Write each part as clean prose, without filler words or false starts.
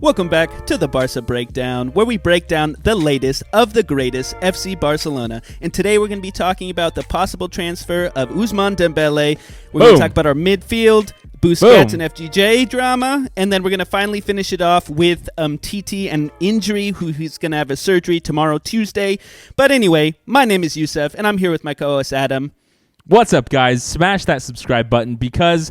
Welcome back to the Barca Breakdown, where we break down the latest of the greatest FC Barcelona. And today we're going to be talking about the possible transfer of Ousmane Demble. We're going to talk about our midfield, Busquests and FGJ drama, and then we're going to finally finish it off with TT and injury, he's going to have a surgery tomorrow, Tuesday. But anyway, my name is Youssef, and I'm here with my co-host Adam. What's up, guys? Smash that subscribe button because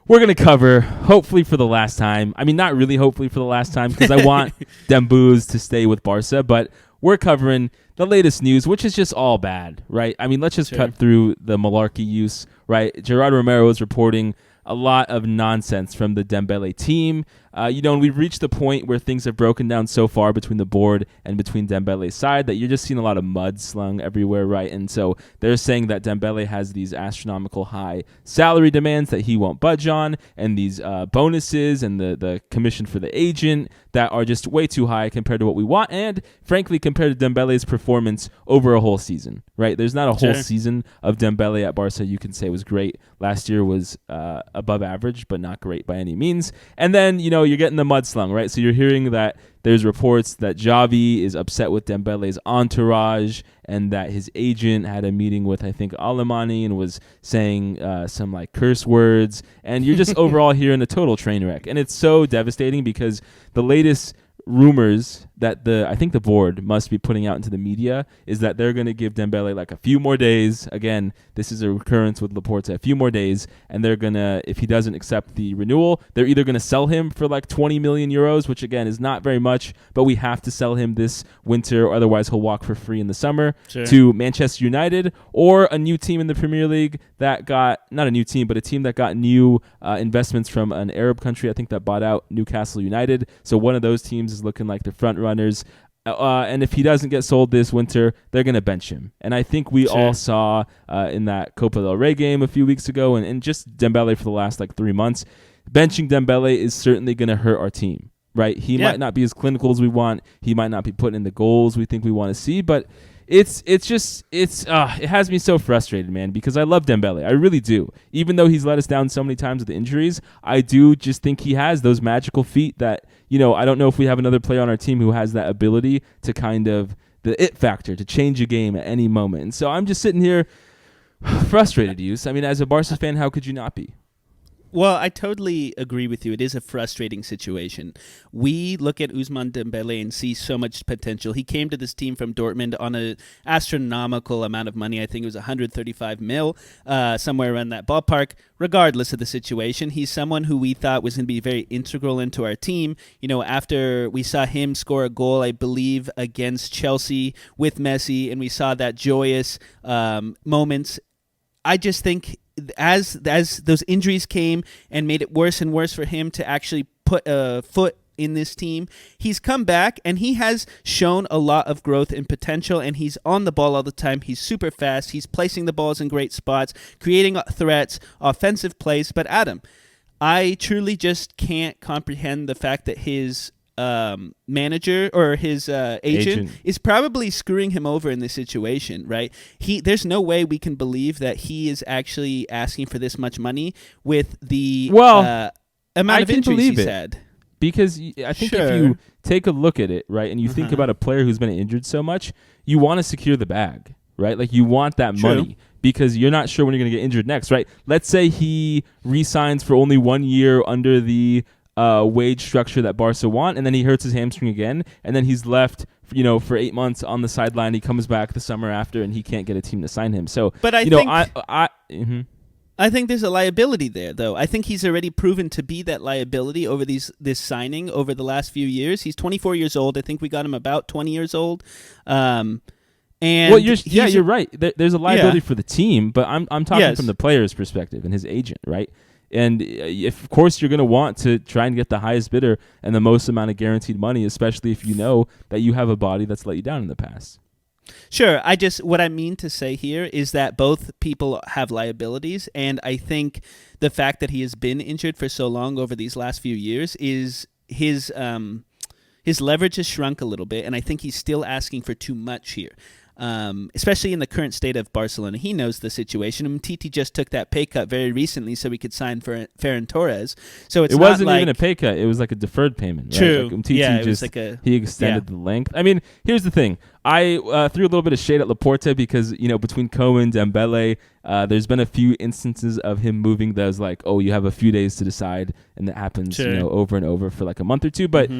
we're going to cover, hopefully for the last time. I mean, not really hopefully for the last time because I want Dembouz to stay with Barca, but we're covering the latest news, which is just all bad, right? I mean, let's just cut through the malarkey use, right? Gerard Romero is reporting a lot of nonsense from the Dembele team. And we've reached the point where things have broken down so far between the board and between Dembele's side that you're just seeing a lot of mud slung everywhere, right? And so they're saying that Dembele has these astronomical high salary demands that he won't budge on, and these bonuses and the commission for the agent that are just way too high compared to what we want, and frankly compared to Dembele's performance over a whole season, right? There's not a whole season of Dembele at Barca you can say was great. Last year was above average, but not great by any means. And then, you're getting the mud slung, right? So you're hearing that there's reports that Xavi is upset with Dembele's entourage and that his agent had a meeting with, I think, Alemany and was saying some like curse words. And you're just overall hearing a total train wreck. And it's so devastating because the latest rumors that I think the board must be putting out into the media is that they're going to give Dembele like a few more days. Again, this is a recurrence with Laporta, a few more days, and they're going to, if he doesn't accept the renewal, they're either going to sell him for like 20 million euros, which again is not very much, but we have to sell him this winter, or otherwise he'll walk for free in the summer, to Manchester United or a new team in the Premier League that got, not a new team, but a team that got new investments from an Arab country, I think, that bought out Newcastle United. So one of those teams is looking like the front runners. And if he doesn't get sold this winter, they're going to bench him. And I think we all saw in that Copa del Rey game a few weeks ago and just Dembele for the last like 3 months, benching Dembele is certainly going to hurt our team, right? He might not be as clinical as we want. He might not be putting in the goals we think we want to see, but it has me so frustrated, man, because I love Dembele. I really do. Even though he's let us down so many times with the injuries, I do just think he has those magical feet that, I don't know if we have another player on our team who has that ability to kind of, the it factor, to change a game at any moment. And so I'm just sitting here frustrated, Yus. I mean, as a Barca fan, how could you not be? Well, I totally agree with you. It is a frustrating situation. We look at Ousmane Dembele and see so much potential. He came to this team from Dortmund on an astronomical amount of money. I think it was 135 mil, somewhere around that ballpark. Regardless of the situation, he's someone who we thought was going to be very integral into our team. After we saw him score a goal, I believe, against Chelsea with Messi, and we saw that joyous moments, I just think as those injuries came and made it worse and worse for him to actually put a foot in this team, he's come back and he has shown a lot of growth and potential, and he's on the ball all the time. He's super fast. He's placing the balls in great spots, creating threats, offensive plays. But Adam, I truly just can't comprehend the fact that his manager or his agent is probably screwing him over in this situation, right? There's no way we can believe that he is actually asking for this much money with the amount of injuries he's had. Because I think if you take a look at it, right, and you think about a player who's been injured so much, you want to secure the bag, right? Like you want that money because you're not sure when you're going to get injured next, right? Let's say he re-signs for only 1 year under the wage structure that Barca want, and then he hurts his hamstring again, and then he's left, for 8 months on the sideline. He comes back the summer after, and he can't get a team to sign him. So, but I think there's a liability there, though. I think he's already proven to be that liability over this signing over the last few years. He's 24 years old. I think we got him about 20 years old. And you're right. There's a liability for the team, but I'm talking from the player's perspective and his agent, right? And of course, you're going to want to try and get the highest bidder and the most amount of guaranteed money, especially if you know that you have a body that's let you down in the past. Sure. What I mean to say here is that both people have liabilities, and I think the fact that he has been injured for so long over these last few years is his leverage has shrunk a little bit, and I think he's still asking for too much here. especially in the current state of Barcelona. He knows the situation. Titi just took that pay cut very recently so he could sign for Ferran Torres. So it wasn't even a pay cut. It was like a deferred payment. Right? True. Like it was like he extended the length. I mean, here's the thing. I threw a little bit of shade at Laporta because, between Koeman, Dembele, there's been a few instances of him moving those like, oh, you have a few days to decide, and that happens, over and over for like a month or two. But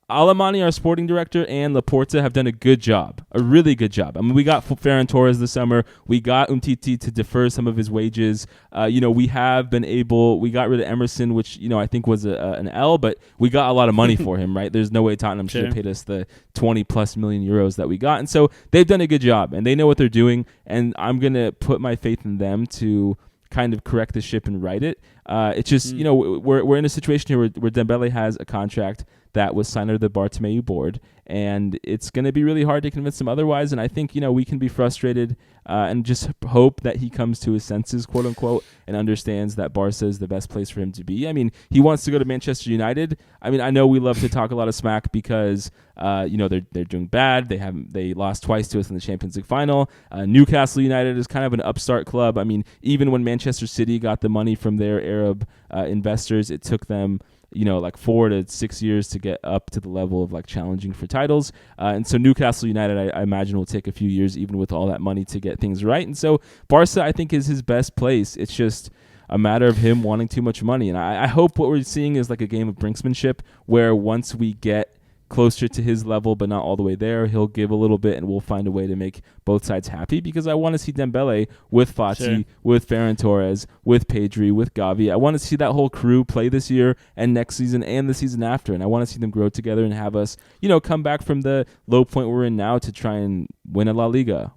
Alemany, our sporting director, and Laporta have done a good job, a really good job. I mean, we got Ferran Torres this summer. We got Umtiti to defer some of his wages. We have been able. We got rid of Emerson, which I think was an L, but we got a lot of money for him. Right? There's no way Tottenham should have paid us the 20+ million euros that we got, and so they've done a good job, and they know what they're doing. And I'm gonna put my faith in them to kind of correct the ship and right it. It's just we're in a situation here where Dembele has a contract that was signed under the Bartomeu board, and it's going to be really hard to convince him otherwise. And I think we can be frustrated and just hope that he comes to his senses, quote unquote, and understands that Barca is the best place for him to be. I mean, he wants to go to Manchester United. I mean, I know we love to talk a lot of smack because they're doing bad. They lost twice to us in the Champions League final. Newcastle United is kind of an upstart club. I mean, even when Manchester City got the money from their Arab investors, it took them like 4 to 6 years to get up to the level of like challenging for titles. And so Newcastle United, I imagine, will take a few years, even with all that money, to get things right. And so Barca, I think, is his best place. It's just a matter of him wanting too much money. And I hope what we're seeing is like a game of brinksmanship, where once we get closer to his level but not all the way there, he'll give a little bit and we'll find a way to make both sides happy, because I want to see Dembele with Fati, with Ferran Torres, with Pedri, with Xavi. I want to see that whole crew play this year and next season and the season after, and I want to see them grow together and have us come back from the low point we're in now to try and win a La Liga,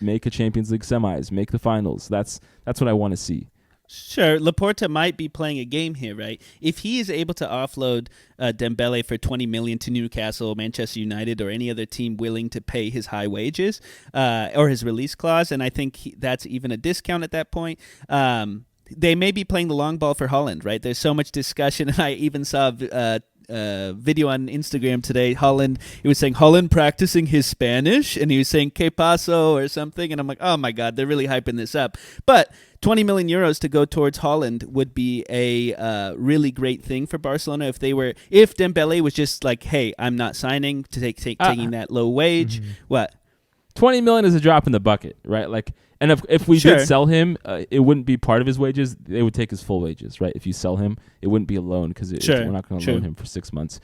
make a Champions League semis, make the finals. That's what I want to see. Sure, Laporta might be playing a game here, right? If he is able to offload Dembele for 20 million to Newcastle, Manchester United, or any other team willing to pay his high wages or his release clause, and I think that's even a discount at that point. They may be playing the long ball for Haaland, right? There's so much discussion, and I even saw video on Instagram today. He was saying Haaland practicing his Spanish, and he was saying "Que paso" or something, and I'm like, oh my god, they're really hyping this up. But 20 million euros to go towards Haaland would be a really great thing for Barcelona if Dembele was just like, hey, I'm not signing to taking that low wage. Mm-hmm. What? 20 million is a drop in the bucket, right? Like, and if we did sell him, it wouldn't be part of his wages. They would take his full wages, right? If you sell him, it wouldn't be a loan because we're not going to loan him for 6 months.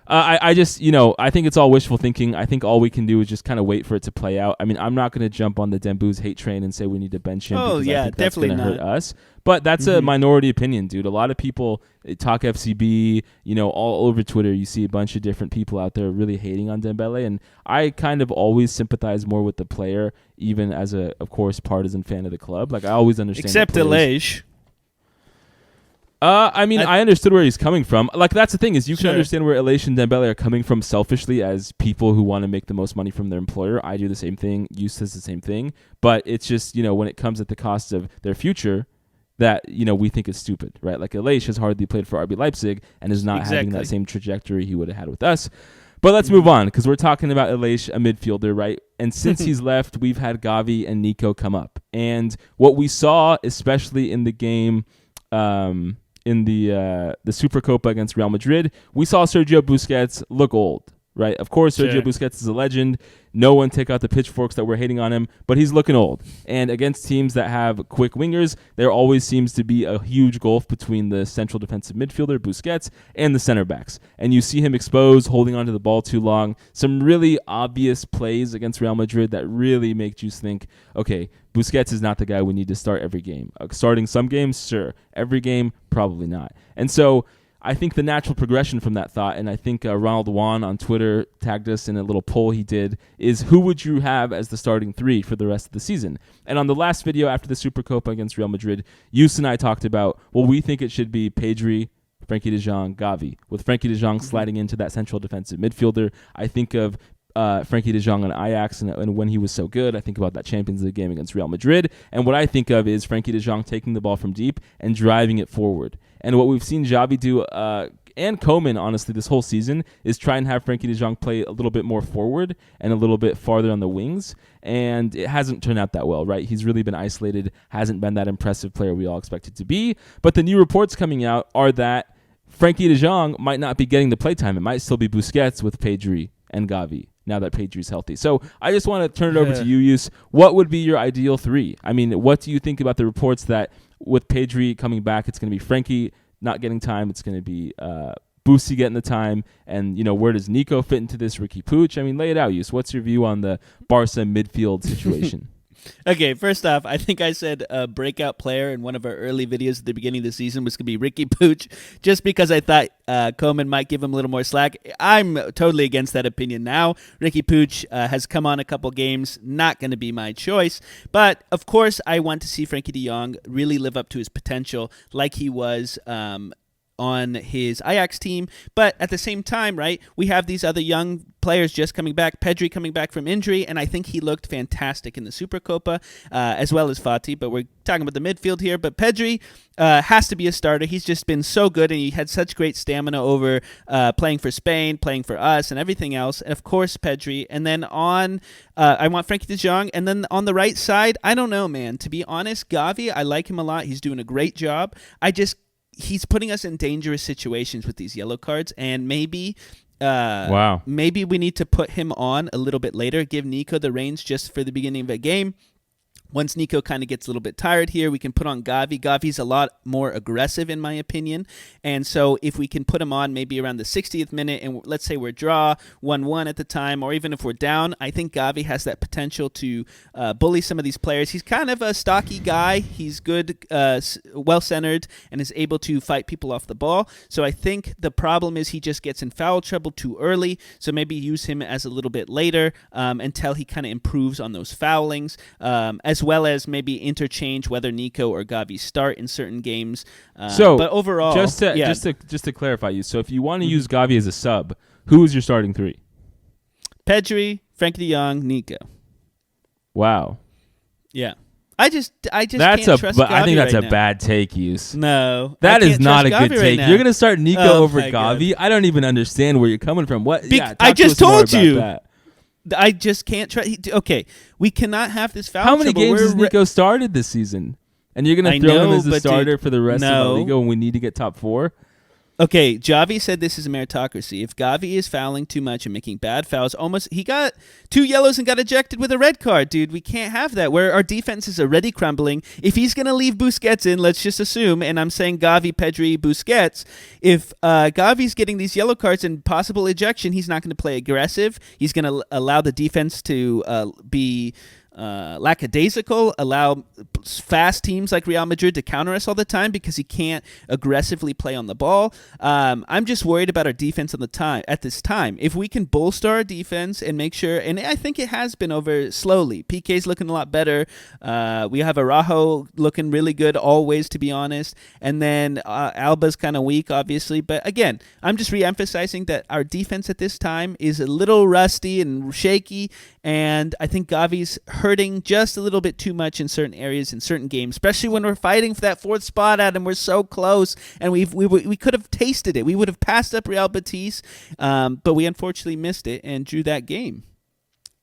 I just, I think it's all wishful thinking. I think all we can do is just kind of wait for it to play out. I mean, I'm not going to jump on the Dembu's hate train and say we need to bench him. Oh, because yeah, I think that's definitely going to hurt us. But that's a minority opinion, dude. A lot of people talk FCB, all over Twitter. You see a bunch of different people out there really hating on Dembele. And I kind of always sympathize more with the player, even as a, of course, partisan fan of the club. Like, I always understand. Except Alej. I understood where he's coming from. Like, that's the thing, is you can understand where Aleix and Dembele are coming from selfishly as people who want to make the most money from their employer. I do the same thing. You says the same thing. But it's just, when it comes at the cost of their future, that, we think is stupid, right? Like, Aleix has hardly played for RB Leipzig and is not having that same trajectory he would have had with us. But let's move on, because we're talking about Aleix, a midfielder, right? And since he's left, we've had Xavi and Nico come up. And what we saw, especially in the game in the Supercopa against Real Madrid, we saw Sergio Busquets look old, right? Of course, Sergio Busquets is a legend. No one take out the pitchforks that we're hating on him, but he's looking old. And against teams that have quick wingers, there always seems to be a huge gulf between the central defensive midfielder, Busquets, and the center backs. And you see him exposed, holding onto the ball too long. Some really obvious plays against Real Madrid that really make you think, okay, Busquets is not the guy we need to start every game. Starting some games, sure. Every game, probably not. And so I think the natural progression from that thought, and I think Ronald Juan on Twitter tagged us in a little poll he did, is who would you have as the starting three for the rest of the season? And on the last video after the Supercopa against Real Madrid, Yus and I talked about, well, we think it should be Pedri, Frenkie de Jong, Xavi, with Frenkie de Jong sliding into that central defensive midfielder. I think of Frenkie de Jong on Ajax, and when he was so good, I think about that Champions League game against Real Madrid. And what I think of is Frenkie de Jong taking the ball from deep and driving it forward. And what we've seen Xavi do and Koeman, honestly, this whole season is try and have Frenkie de Jong play a little bit more forward and a little bit farther on the wings, and it hasn't turned out that well, right? He's really been isolated, hasn't been that impressive player we all expected to be. But the new reports coming out are that Frenkie de Jong might not be getting the playtime. It might still be Busquets with Pedri and Xavi now that Pedri's healthy. So I just want to turn it over to you, Yus. What would be your ideal three? I mean, what do you think about the reports that with Pedri coming back, it's going to be Frenkie not getting time, it's going to be Boosie getting the time, and where does Nico fit into this? Ricky Puig? I mean, lay it out, Yus. What's your view on the Barca midfield situation? Okay, first off, I think I said a breakout player in one of our early videos at the beginning of the season was going to be Ricky Puig, just because I thought Koeman might give him a little more slack. I'm totally against that opinion now. Ricky Puig has come on a couple games, not going to be my choice. But, of course, I want to see Frenkie de Jong really live up to his potential like he was on his Ajax team. But at the same time, right, we have these other young players just coming back, Pedri coming back from injury, and I think he looked fantastic in the Supercopa, as well as Fati, but we're talking about the midfield here. But Pedri has to be a starter. He's just been so good, and he had such great stamina over playing for Spain, playing for us, and everything else. And of course, Pedri. And then I want Frenkie de Jong. And then on the right side, I don't know, man. To be honest, Xavi, I like him a lot. He's doing a great job. He's putting us in dangerous situations with these yellow cards, and maybe maybe we need to put him on a little bit later, give Nico the reins just for the beginning of a game. Once Nico kind of gets a little bit tired here, we can put on Xavi. Gavi's a lot more aggressive, in my opinion. And so if we can put him on maybe around the 60th minute, and let's say we're draw 1-1 at the time, or even if we're down, I think Xavi has that potential to bully some of these players. He's kind of a stocky guy. He's good, well-centered, and is able to fight people off the ball. So I think the problem is he just gets in foul trouble too early. So maybe use him as a little bit later until he kind of improves on those foulings, as well as maybe interchange whether Nico or Xavi start in certain games. But overall, just to clarify you, so if you want to use Xavi as a sub, who is your starting three? Pedri, Frenkie de Jong, Nico. Wow. Yeah. I just can't trust Xavi I think that's right a now. bad take, Yus. No, that is not a good take. Right, you're gonna start Nico over Xavi. God. I don't even understand where you're coming from. What? I just told you. I just can't try. Okay, we cannot have this foul. How many trouble. games has Nico started this season? And you're going to throw him as the starter for the rest of the league when we need to get top 4? Okay, Xavi said this is a meritocracy. If Xavi is fouling too much and making bad fouls, he got 2 yellows and got ejected with a red card, dude. We can't have that, where our defense is already crumbling. If he's going to leave Busquets in, let's just assume, and I'm saying Xavi, Pedri, Busquets, if Gavi's getting these yellow cards and possible ejection, he's not going to play aggressive. He's going to allow the defense to be lackadaisical, allow fast teams like Real Madrid to counter us all the time because he can't aggressively play on the ball. I'm just worried about our defense at this time. If we can bolster our defense and make sure, and I think it has been over slowly. PK's looking a lot better. We have Araujo looking really good always, to be honest. And then Alba's kind of weak, obviously. But again, I'm just re-emphasizing that our defense at this time is a little rusty and shaky, and I think Gavi's hurting just a little bit too much in certain areas in certain games, especially when we're fighting for that 4th spot at him. We're so close, and we could have tasted it. We would have passed up Real Betis, but we unfortunately missed it and drew that game.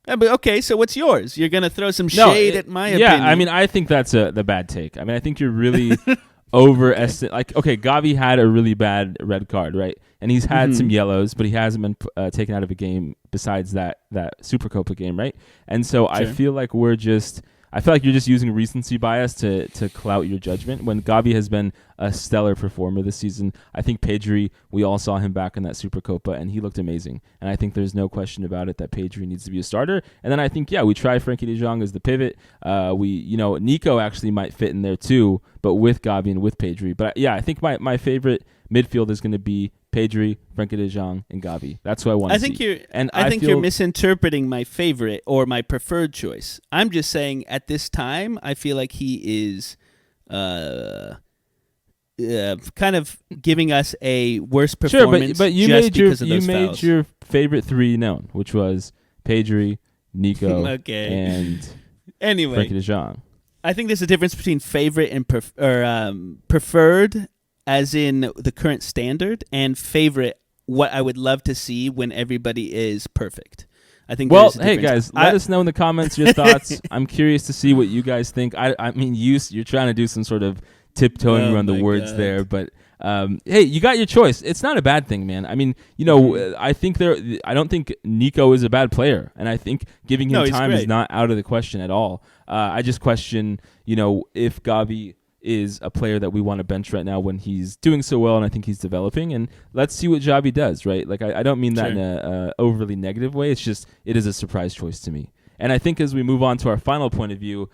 Okay, so what's yours? You're going to throw some shade at my opinion. Yeah, I mean, I think that's the bad take. I mean, I think you're really overestimating. Like, okay, Xavi had a really bad red card, right? And he's had some yellows, but he hasn't been taken out of a game besides that Supercopa game, right? And so sure. I feel like you're just using recency bias to clout your judgment when Xavi has been a stellar performer this season. I think Pedri, we all saw him back in that Supercopa, and he looked amazing. And I think there's no question about it that Pedri needs to be a starter. And then I think, we try Frenkie de Jong as the pivot. Nico actually might fit in there too, but with Xavi and with Pedri. But I think my favorite midfield is going to be Pedri, Frenkie de Jong, and Xavi. That's what I want to see. I think you're misinterpreting my favorite or my preferred choice. I'm just saying at this time, I feel like he is kind of giving us a worse performance. Sure, but you made your favorite 3 known, which was Pedri, Nico, and anyway, Frenkie de Jong. I think there's a difference between favorite and preferred. as in the current standard, and favorite what I would love to see when everybody is perfect. I think. Well, there's a hey difference. guys, let us know in the comments your thoughts. I'm curious to see what you guys think. I mean, you're trying to do some sort of tiptoeing around the words there, but hey, you got your choice. It's not a bad thing, man. I mean, I don't think Nico is a bad player, and I think giving him time is not out of the question at all. I just question, if Gavi is a player that we want to bench right now when he's doing so well, and I think he's developing. And let's see what Xavi does, right? Like, I don't mean that in a overly negative way. It's just it is a surprise choice to me. And I think as we move on to our final point of view,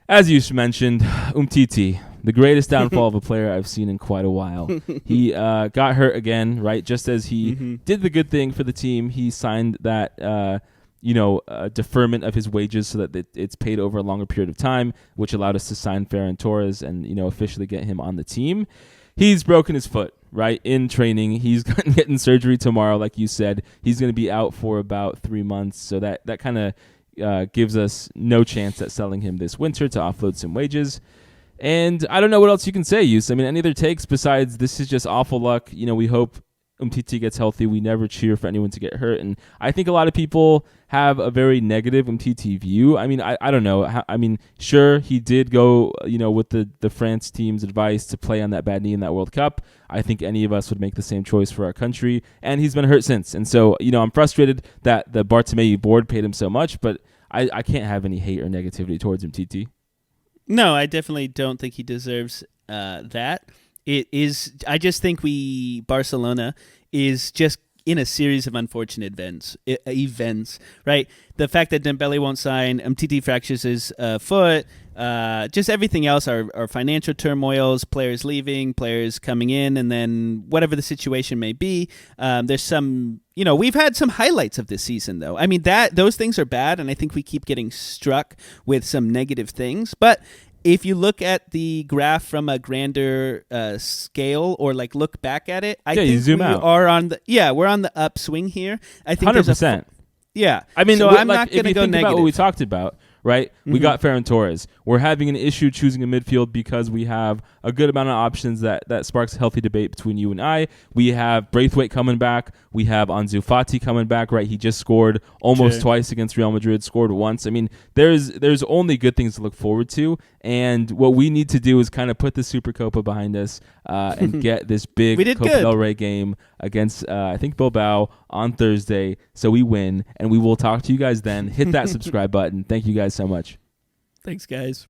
as you mentioned, Umtiti, the greatest downfall of a player I've seen in quite a while. He got hurt again, right? Just as he did the good thing for the team, he signed that deferment of his wages so that it's paid over a longer period of time, which allowed us to sign Ferran Torres and officially get him on the team. He's broken his foot, right, in training. He's getting surgery tomorrow, like you said. He's going to be out for about 3 months, so that kind of gives us no chance at selling him this winter to offload some wages. And I don't know what else you can say, Yus. I mean, any other takes besides this is just awful luck. We hope Umtiti gets healthy. We never cheer for anyone to get hurt. And I think a lot of people have a very negative Umtiti view. I mean, I don't know. I mean, sure, he did go, with the France team's advice to play on that bad knee in that World Cup. I think any of us would make the same choice for our country. And he's been hurt since. And so, I'm frustrated that the Bartomeu board paid him so much, but I can't have any hate or negativity towards Umtiti. No, I definitely don't think he deserves that. It is. I just think Barcelona is just in a series of unfortunate events, right? The fact that Dembele won't sign, Umtiti fractures his foot, just everything else, our financial turmoils, players leaving, players coming in, and then whatever the situation may be. There's some, we've had some highlights of this season, though. I mean, those things are bad, and I think we keep getting struck with some negative things, but if you look at the graph from a grander scale, or like look back at it, I think you zoom out. we're on the upswing here. I think 100%. Yeah. I mean, so I'm not going to go think negative. About what we talked about, right? We got Ferran Torres. We're having an issue choosing a midfield because we have a good amount of options that sparks healthy debate between you and I. We have Braithwaite coming back. We have Ansu Fati coming back, right? He just scored almost twice against Real Madrid, scored once. I mean, there's only good things to look forward to. And what we need to do is kind of put the Supercopa behind us and get this big Copa del Rey game against, I think, Bilbao on Thursday. So we win, and we will talk to you guys then. Hit that subscribe button. Thank you guys so much. Thanks, guys.